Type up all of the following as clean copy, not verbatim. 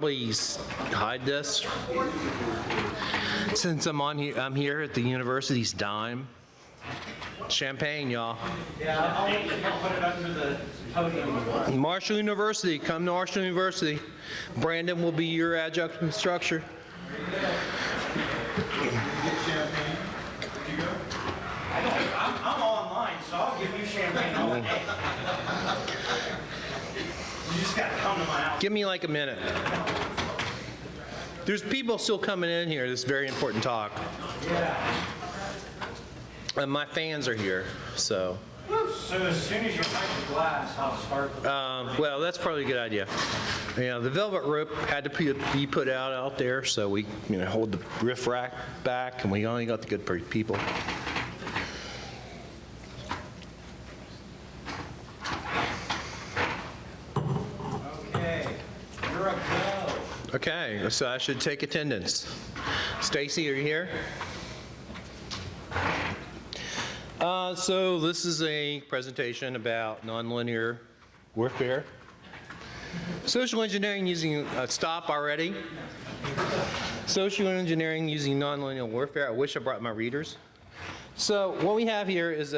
Please hide this. Since I'm here at the university's dime. Champagne, y'all. Yeah, I'll put it under the podium. Marshall University, come to Marshall University. Brandon will be your adjunct instructor. I'm online, so I'll give you champagne all day. You just gotta come to my house. Give me like a minute. There's people still coming in here. This is very important talk. Yeah. And my fans are here, so. So as soon as you wipe the glass, I'll start the... Well, that's probably a good idea. Yeah, the velvet rope had to be put out there, so we hold the riffraff back, and we only got the good people. Okay, you're a go. Okay, so I should take attendance. Stacy, are you here? So this is a presentation about nonlinear warfare. Social engineering using, stop already. Social engineering using nonlinear warfare. I wish I brought my readers. So what we have here is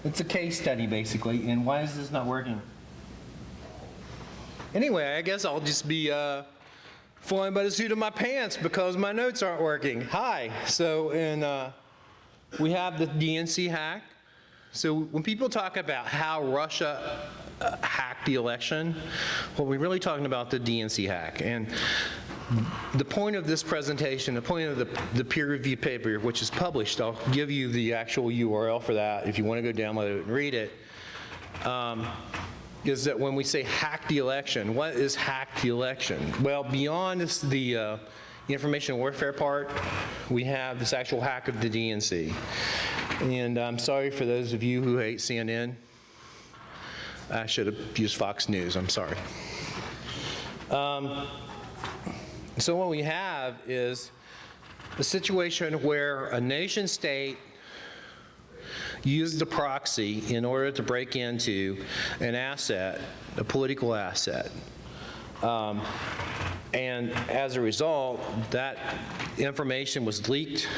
it's a case study basically, and why is this not working? Anyway, I guess I'll just be flying by the seat of my pants because my notes aren't working. Hi. So, we have the DNC hack. So when people talk about how Russia hacked the election, well, we're really talking about the DNC hack. And the point of this presentation, the point of the peer-reviewed paper, which is published, I'll give you the actual URL for that if you want to go download it and read it, is that when we say hack the election, what is hack the election? Well, beyond the information warfare part, we have this actual hack of the DNC. And I'm sorry for those of you who hate CNN. I should have used Fox News, I'm sorry. So what we have is a situation where a nation state used a proxy in order to break into an asset, a political asset. And as a result, that information was leaked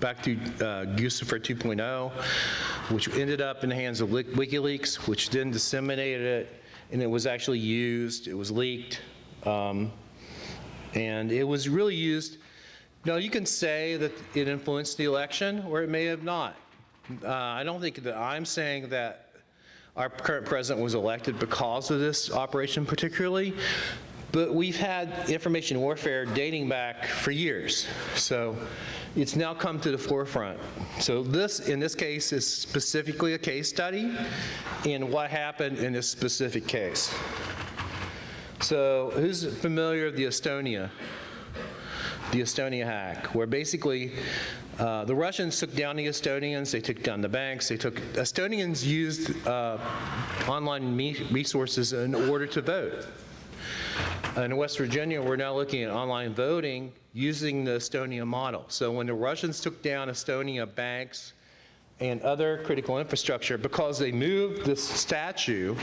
back to Guccifer 2.0, which ended up in the hands of WikiLeaks, which then disseminated it, and it was actually used, it was leaked, and it was really used. Now, you can say that it influenced the election, or it may have not. I don't think that I'm saying that our current president was elected because of this operation particularly, but we've had information warfare dating back for years. So it's now come to the forefront. So this, in this case, is specifically a case study in what happened in this specific case. So who's familiar with the Estonia hack, where basically the Russians took down the Estonians, they took down the banks, Estonians used online resources in order to vote. In West Virginia, we're now looking at online voting using the Estonia model. So when the Russians took down Estonia banks and other critical infrastructure, because they moved this statue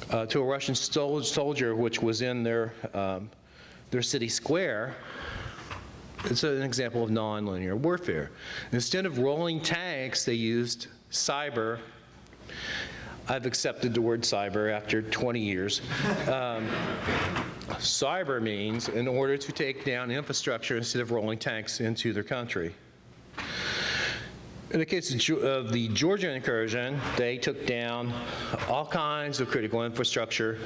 to a Russian soldier, which was in their city square, it's an example of nonlinear warfare. Instead of rolling tanks, they used cyber. I've accepted the word cyber after 20 years. Cyber means in order to take down infrastructure instead of rolling tanks into their country. In the case of the Georgia incursion, they took down all kinds of critical infrastructure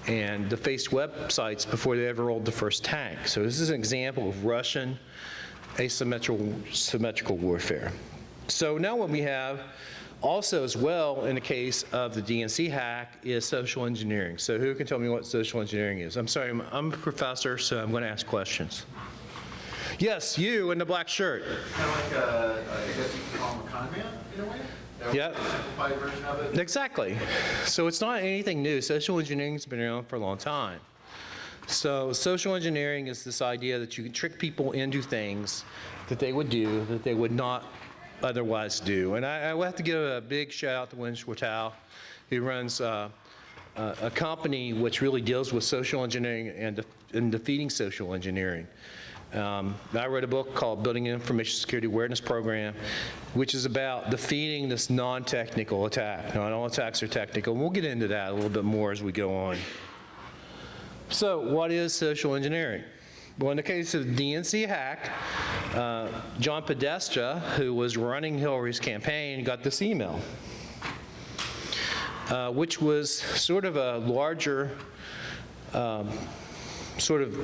and defaced websites before they ever rolled the first tank. So this is an example of Russian asymmetrical warfare. So now what we have also as well in the case of the DNC hack is social engineering. So who can tell me what social engineering is? I'm sorry, I'm a professor, so I'm going to ask questions. Yes, you in the black shirt. Kind of like I guess you could call him a con man in a way? Yep. A simplified version of it? Exactly. So it's not anything new. Social engineering's been around for a long time. So social engineering is this idea that you can trick people into things that they would do that they would not otherwise do. And I will have to give a big shout out to Win Schwartau, who runs a company which really deals with social engineering and defeating social engineering. I wrote a book called Building an Information Security Awareness Program, which is about defeating this non-technical attack. Not all attacks are technical, and we'll get into that a little bit more as we go on. So what is social engineering? Well, in the case of the DNC hack, John Podesta, who was running Hillary's campaign, got this email, which was sort of a larger sort of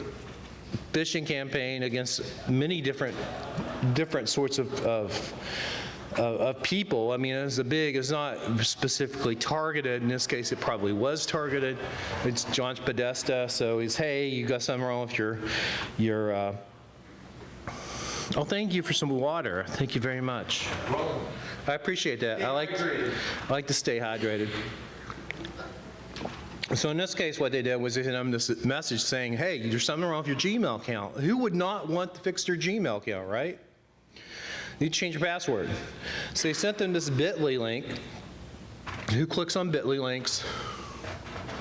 phishing campaign against many different sorts of people. I mean, it's not specifically targeted. In this case, it probably was targeted. It's John Podesta, so he's, hey, you got something wrong with your oh, thank you for some water. Thank you very much. I appreciate that. I like to stay hydrated. So in this case, what they did was they sent them this message saying, hey, there's something wrong with your Gmail account. Who would not want to fix their Gmail account, right? You need to change your password. So they sent them this bit.ly link. Who clicks on bit.ly links?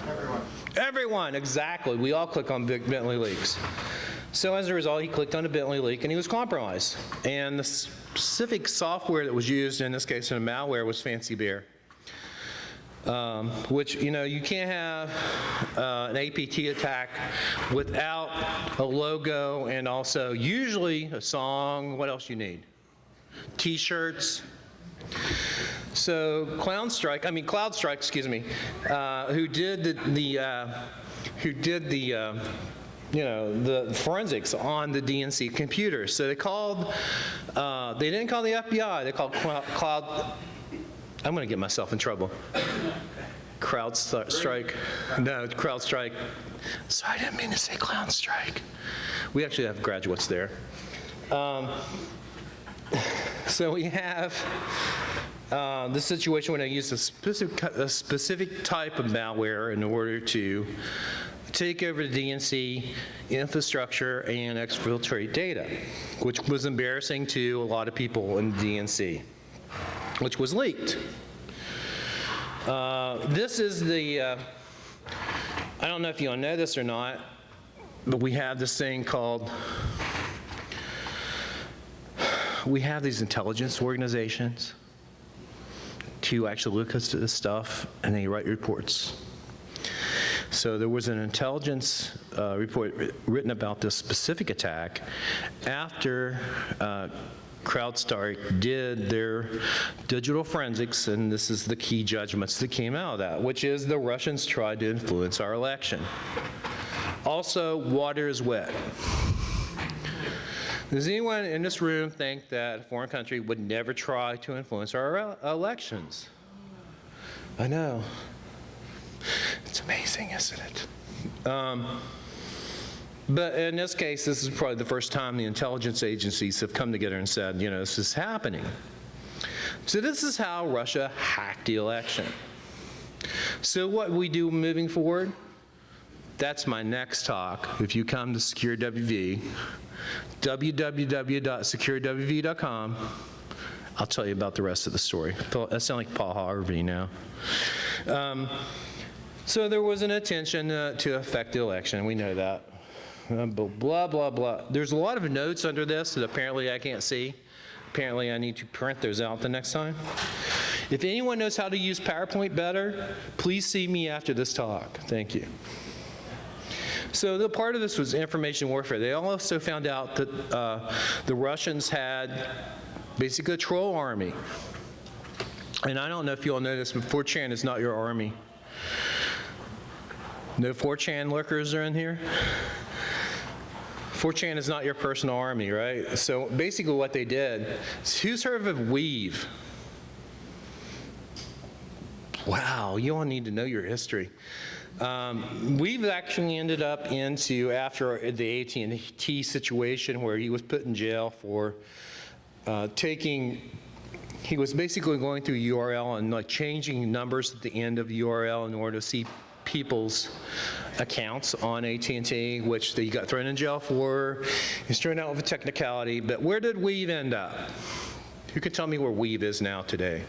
Everyone. Everyone, exactly. We all click on bit.ly links. So as a result, he clicked on a bit.ly link and he was compromised. And the specific software that was used, in this case in a malware, was Fancy Bear. Which, you know, you can't have an APT attack without a logo and also usually a song. What else you need? T-shirts. So CloudStrike, excuse me, who did the forensics on the DNC computer. So they called, they didn't call the FBI, they called Cloud. I'm going to get myself in trouble. CrowdStrike. No, CrowdStrike. Sorry, I didn't mean to say CloudStrike. We actually have graduates there. So we have the situation when I use a specific type of malware in order to take over the DNC infrastructure and exfiltrate data, which was embarrassing to a lot of people in the DNC, which was leaked. This is the, I don't know if you all know this or not, but we have this thing called, we have these intelligence organizations to actually look at this stuff and they write reports. So there was an intelligence report written about this specific attack after CrowdStrike did their digital forensics, and this is the key judgments that came out of that, which is the Russians tried to influence our election. Also, water is wet. Does anyone in this room think that a foreign country would never try to influence our elections? I know. It's amazing, isn't it? But in this case, this is probably the first time the intelligence agencies have come together and said, you know, this is happening. So this is how Russia hacked the election. So what we do moving forward, that's my next talk. If you come to Secure WV, www.securewv.com, I'll tell you about the rest of the story. I sound like Paul Harvey now. So there was an intention to affect the election. We know that. Blah, blah, blah. There's a lot of notes under this that apparently I can't see. Apparently I need to print those out the next time. If anyone knows how to use PowerPoint better, please see me after this talk. Thank you. So the part of this was information warfare. They also found out that the Russians had basically a troll army. And I don't know if you all know this, but 4chan is not your army. No 4chan lurkers are in here? 4chan is not your personal army, right? So basically what they did, who's heard of Weave? Wow, you all need to know your history. We've actually ended up into, after the AT&T situation where he was put in jail for he was basically going through URL and like changing numbers at the end of the URL in order to see people's accounts on AT&T, which he got thrown in jail for. He's thrown out with a technicality, but where did Weave end up? Who could tell me where Weave is now today?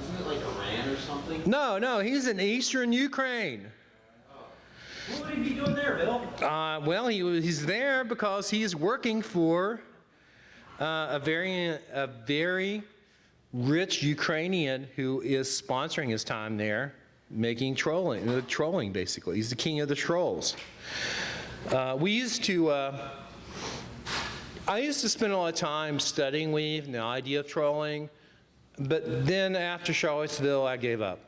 Isn't it like Iran or something? something? No, he's in eastern Ukraine. What would he be doing there, Bill? Well, he's there because he's working for a very rich Ukrainian who is sponsoring his time there, making trolling basically. He's the king of the trolls. I used to spend a lot of time studying Weave and the idea of trolling, but then after Charlottesville, I gave up.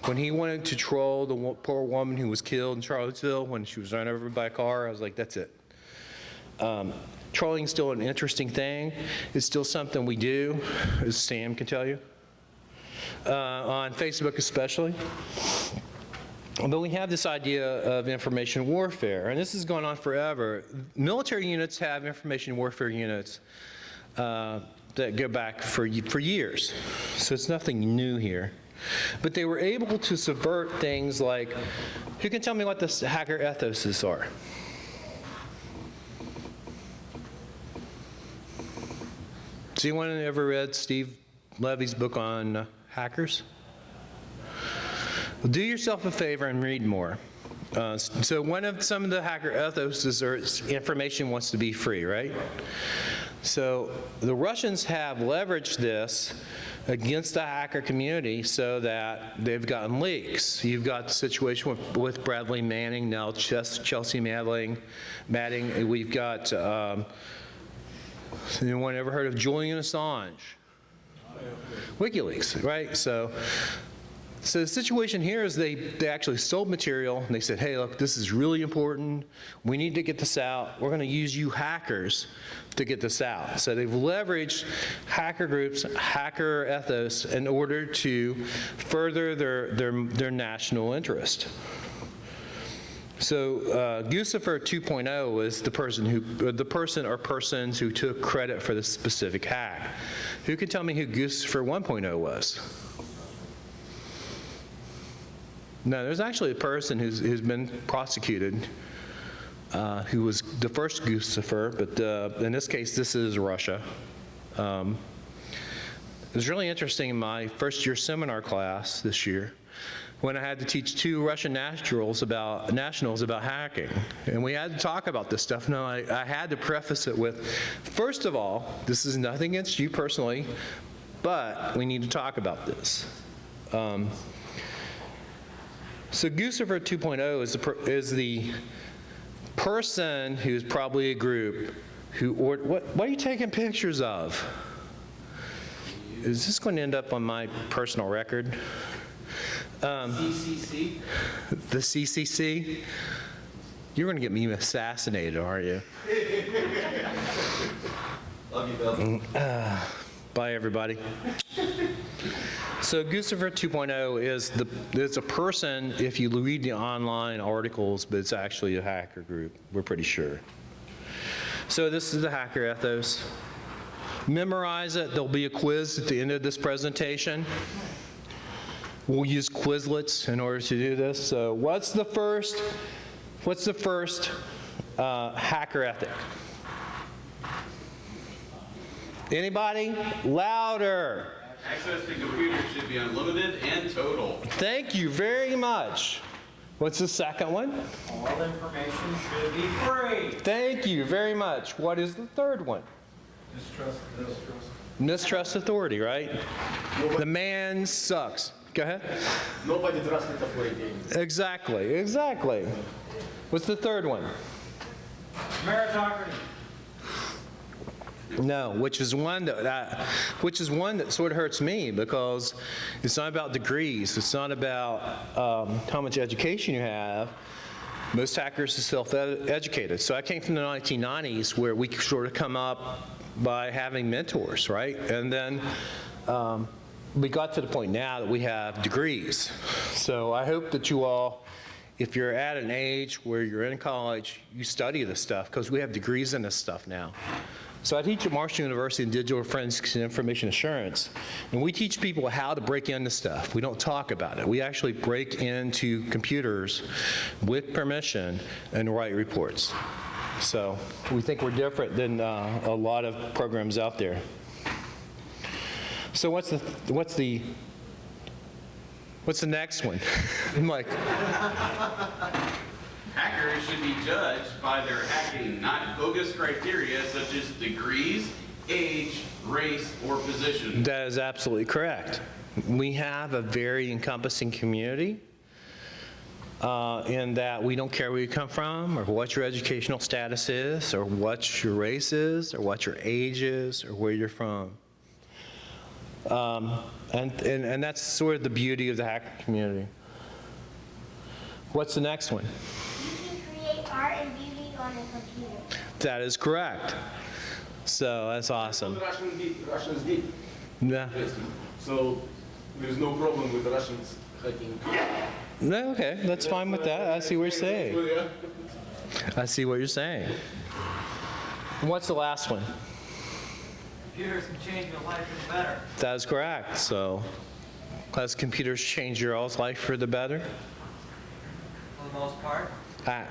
When he wanted to troll the poor woman who was killed in Charlottesville when she was run over by a car, I was like, that's it. Trolling is still an interesting thing. It's still something we do, as Sam can tell you, on Facebook especially. But we have this idea of information warfare, and this has gone on forever. Military units have information warfare units that go back for years, so it's nothing new here. But they were able to subvert things like, who can tell me what the hacker ethoses are? Has anyone ever read Steve Levy's book on hackers? Well, do yourself a favor and read more. So some of the hacker ethoses are information wants to be free, right? So the Russians have leveraged this against the hacker community so that they've gotten leaks. You've got the situation with Bradley Manning, now Chelsea Manning. We've got, anyone ever heard of Julian Assange? WikiLeaks, right? So the situation here is they actually sold material, and they said, hey, look, this is really important. We need to get this out. We're going to use you hackers to get this out. So they've leveraged hacker groups, hacker ethos, in order to further their national interest. So Guccifer 2.0 was the person or persons who took credit for this specific hack. Who can tell me who Guccifer 1.0 was? No, there's actually a person who's been prosecuted who was the first Guccifer, but in this case, this is Russia. It was really interesting in my first year seminar class this year when I had to teach 2 Russian nationals about hacking. And we had to talk about this stuff. Now, I had to preface it with, first of all, this is nothing against you personally, but we need to talk about this. So Guccifer 2.0 is the person who's probably a group who, what are you taking pictures of? Is this going to end up on my personal record? CCC? The CCC? You're going to get me assassinated, aren't you? Love you, Bill. Bye, everybody. So Guccifer 2.0 is a person, if you read the online articles, but it's actually a hacker group, we're pretty sure. So this is the hacker ethos. Memorize it. There'll be a quiz at the end of this presentation. We'll use Quizlets in order to do this. So what's the first hacker ethic? Anybody? Louder. Access to computers should be unlimited and total. Thank you very much. What's the second one? All information should be free. Thank you very much. What is the third one? Mistrust authority, right? The man sucks. Go ahead. Nobody trusts the authority. Exactly. What's the third one? Meritocracy. No, which is one that sort of hurts me because it's not about degrees. It's not about how much education you have. Most hackers are self-educated. So I came from the 1990s where we sort of come up by having mentors, right? And then we got to the point now that we have degrees. So I hope that you all, if you're at an age where you're in college, you study this stuff because we have degrees in this stuff now. So I teach at Marshall University in Digital Forensics and Information Assurance, and we teach people how to break into stuff. We don't talk about it. We actually break into computers with permission and write reports. So we think we're different than a lot of programs out there. So what's the What's the next one? I'm like, Hackers should be judged by their hacking, not bogus criteria such as degrees, age, race, or position. that is absolutely correct. We have a very encompassing community in that we don't care where you come from or what your educational status is or what your race is or what your age is or where you're from. And that's sort of the beauty of the hacker community. What's the next one? You can create art and beauty on a computer. That is correct. So that's awesome. Russians did. Yeah. So there's no problem with Russians hacking. No, okay, that's fine with that. I see what you're saying. Yeah. I see what you're saying. What's the last one? Computers can change your life for the better. That is correct. So, has computers changed your all's life for the better? For the most part.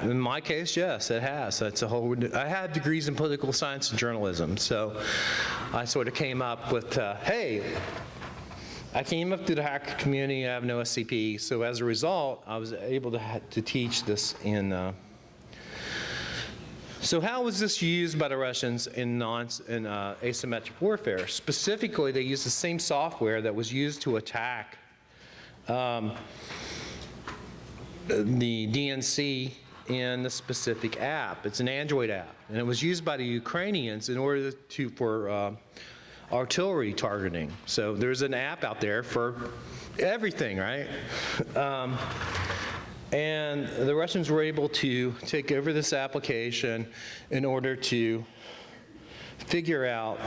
In my case, yes, it has. That's a whole. I had degrees in political science and journalism, so I sort of came up with, hey, I came up through the hacker community. I have no SCP, so as a result, I was able to teach this in. So how was this used by the Russians in asymmetric warfare? Specifically, they used the same software that was used to attack the DNC in the specific app. It's an Android app, and it was used by the Ukrainians in order for artillery targeting. So there's an app out there for everything, right? And the Russians were able to take over this application in order to figure out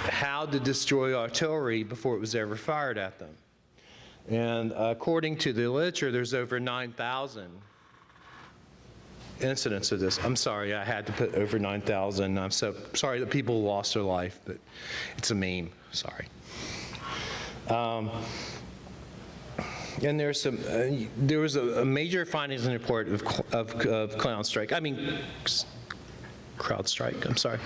how to destroy artillery before it was ever fired at them. And according to the literature, there's over 9,000 incidents of this. I'm sorry, I had to put over 9,000. I'm so sorry that people lost their life, but it's a meme. Sorry. And there was a major findings in the report of CrowdStrike. CrowdStrike, I'm sorry,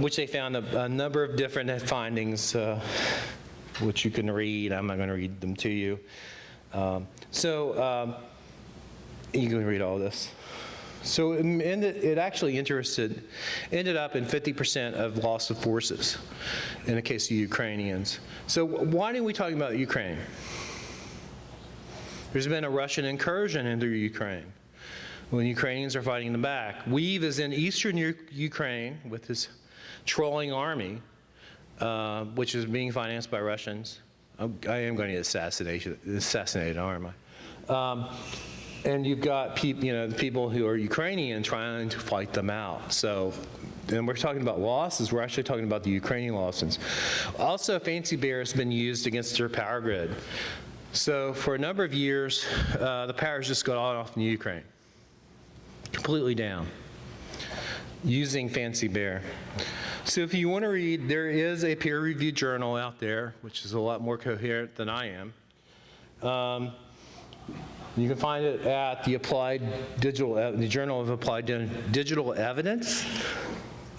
which they found a number of different findings, which you can read. I'm not going to read them to you. You can read all this. So it actually ended up in 50% of loss of forces in the case of Ukrainians. So why are we talking about Ukraine? There's been a Russian incursion into Ukraine when Ukrainians are fighting them back. Weave is in eastern Ukraine with his trolling army, which is being financed by Russians. I am going to get assassinated, aren't I? And you've got people who are Ukrainian trying to fight them out. So, and we're talking about losses. We're actually talking about the Ukrainian losses. Also, Fancy Bear has been used against their power grid. So, for a number of years, the power's just got off in Ukraine, completely down, using Fancy Bear. So, if you want to read, there is a peer-reviewed journal out there, which is a lot more coherent than I am. You can find it at the Journal of Applied Digital Evidence.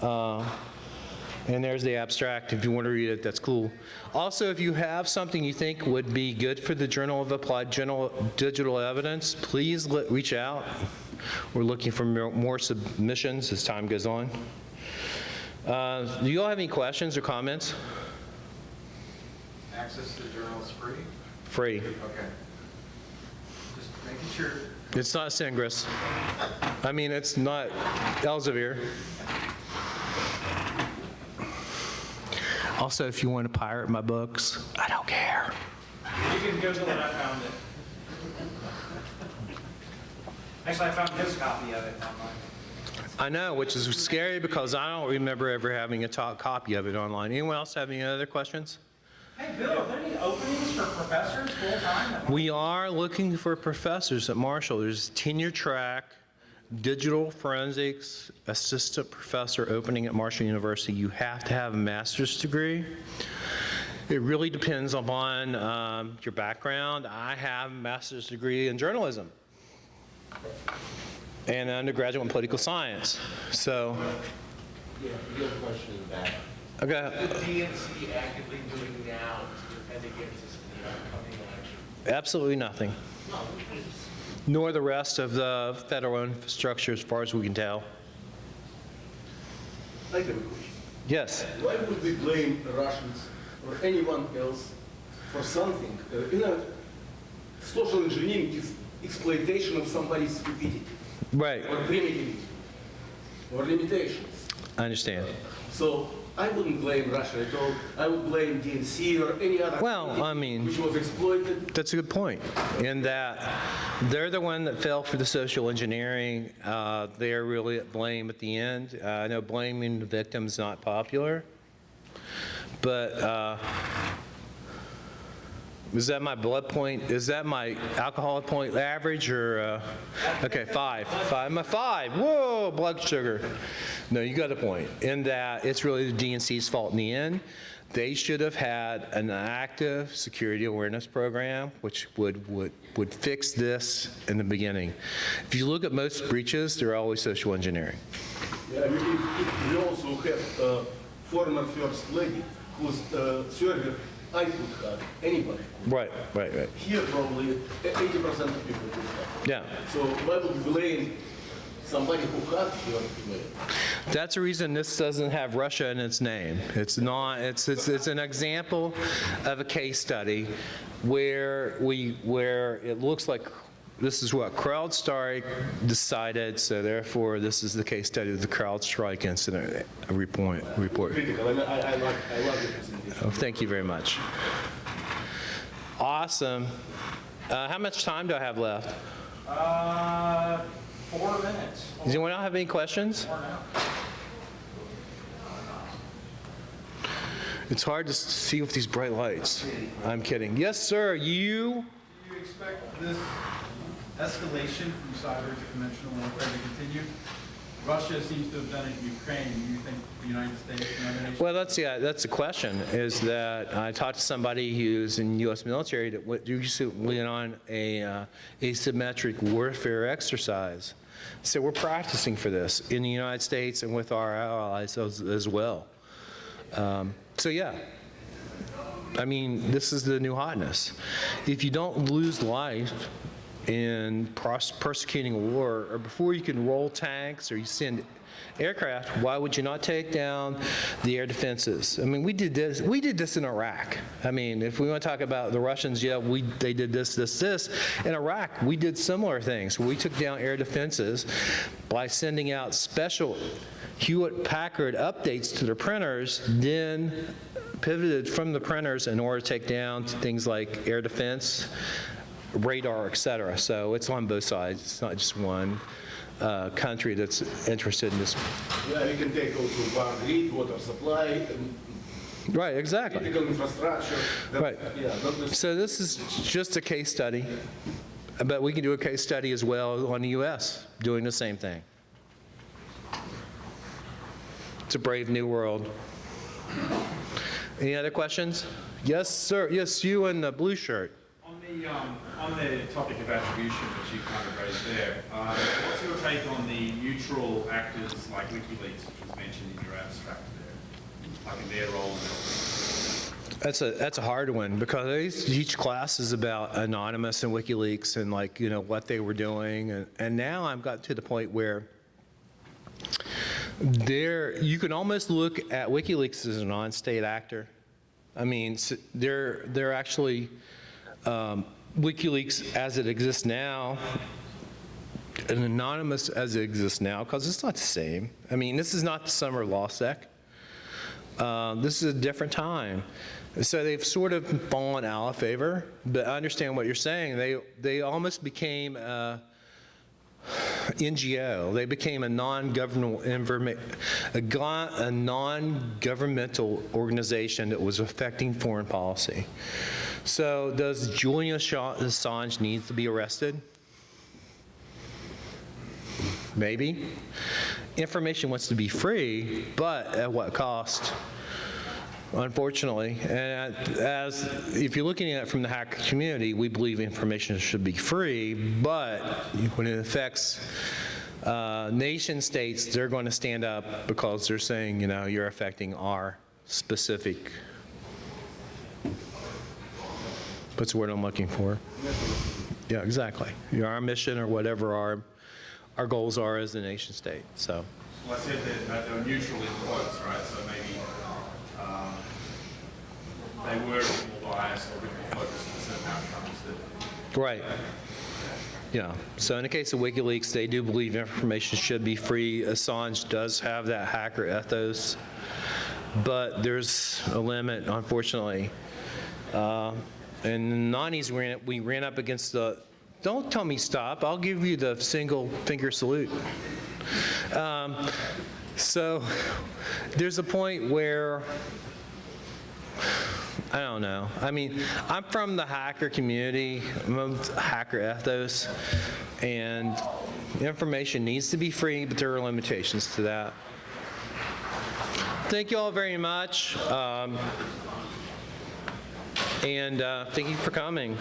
And there's the abstract. If you want to read it, that's cool. Also, if you have something you think would be good for the Journal of Applied Digital Evidence, please reach out. We're looking for more submissions as time goes on. Do you all have any questions or comments? Access to the journal is free? Free. Okay. Just making sure. It's not Singris. I mean, it's not Elsevier. Also, if you want to pirate my books, I don't care. You can Google it, I found it. Actually, I found his copy of it online. I know, which is scary because I don't remember ever having a copy of it online. Anyone else have any other questions? Hey, Bill, are there any openings for professors full-time? We are looking for professors at Marshall. There's a tenure track, digital forensics assistant professor opening at Marshall University. You have to have a master's degree. It really depends upon your background. I have a master's degree in journalism and an undergraduate in political science. So, Yeah, you have a question in the back. okay. What is the DNC actively doing now to against the upcoming election? Absolutely nothing. Nor the rest of the federal infrastructure, as far as we can tell. I have a question. Yes. Why would we blame the Russians or anyone else for something? Social engineering is exploitation of somebody's stupidity Right. or primitivism or limitations. I understand. So I wouldn't blame Russia at all. I would blame DNC or any other Well, entity I mean- which was exploited. That's a good point, in that they're the one that fell for the social engineering. They're really at blame at the end. I know blaming the victim's not popular, but is that my blood point? Is that my alcohol point average, or, okay, 5. I'm a 5. Whoa, blood sugar. No, you got a point, in that it's really the DNC's fault in the end. They should have had an active security awareness program, which would fix this in the beginning. If you look at most breaches, they're always social engineering. Yeah, if we also have a former first lady whose server I could have, anybody. Right. Here probably 80% of people could have. Yeah. So why would we blame somebody who had your email? That's the reason this doesn't have Russia in its name. It's not, it's an example of a case study where it looks like this is what CrowdStrike decided, so therefore this is the case study of the CrowdStrike incident report. Critical. I love your presentation. Oh, thank you very much. Awesome. How much time do I have left? 4 minutes. Does anyone else have any questions? 4 now. It's hard to see with these bright lights. I'm kidding. Yes, sir. You? Do you expect this escalation from cyber to conventional warfare to continue? Russia seems to have done it in Ukraine. Do you think the United States and other nations? Well, that's the question, is that I talked to somebody who's in U.S. military that went recently on a asymmetric warfare exercise. So we're practicing for this in the United States and with our allies as well. So yeah, I mean, this is the new hotness. If you don't lose life in persecuting a war, or before you can roll tanks or you send aircraft, why would you not take down the air defenses? I mean, we did this in Iraq. I mean, if we want to talk about the Russians, yeah, they did this. In Iraq, we did similar things. We took down air defenses by sending out special Hewlett-Packard updates to their printers, then pivoted from the printers in order to take down things like air defense, radar, et cetera. So it's on both sides. It's not just one country that's interested in this. Yeah, we can take also power grid, water supply, and Right, exactly. critical infrastructure. Right. Yeah, not necessarily. So this is just a case study, but we can do a case study as well on the U.S. doing the same thing. It's a brave new world. Any other questions? Yes, sir. Yes, you in the blue shirt. On the topic of attribution, which you kind of raised there, what's your take on the neutral actors like WikiLeaks, which was mentioned in your abstract there, like in their role? That's a hard one, because each class is about Anonymous and WikiLeaks and, like, you know, what they were doing, and now I've got to the point where you can almost look at WikiLeaks as a non-state actor. I mean, they're actually WikiLeaks as it exists now, and Anonymous as it exists now, because it's not the same. I mean, this is not the summer of LawSec. This is a different time. So they've sort of fallen out of favor, but I understand what you're saying. They almost became NGO. They became a non-governmental organization that was affecting foreign policy. So does Julian Assange need to be arrested? Maybe. Information wants to be free, but at what cost? Unfortunately, and if you're looking at it from the hacker community, we believe information should be free, but when it affects nation states, they're going to stand up because they're saying, you know, you're affecting our specific What's the word I'm looking for? Yeah, exactly. Our mission or whatever our goals are as a nation state, so. Well, I said that they were neutral in quotes, right? So maybe they were more biased or a bit more focused on certain outcomes that Right. Yeah. So in the case of WikiLeaks, they do believe information should be free. Assange does have that hacker ethos, but there's a limit, unfortunately. In the 90s, we ran up against the, don't tell me stop, I'll give you the single finger salute. So there's a point where, I don't know. I mean, I'm from the hacker community, I'm of hacker ethos, and information needs to be free, but there are limitations to that. Thank you all very much, and thank you for coming.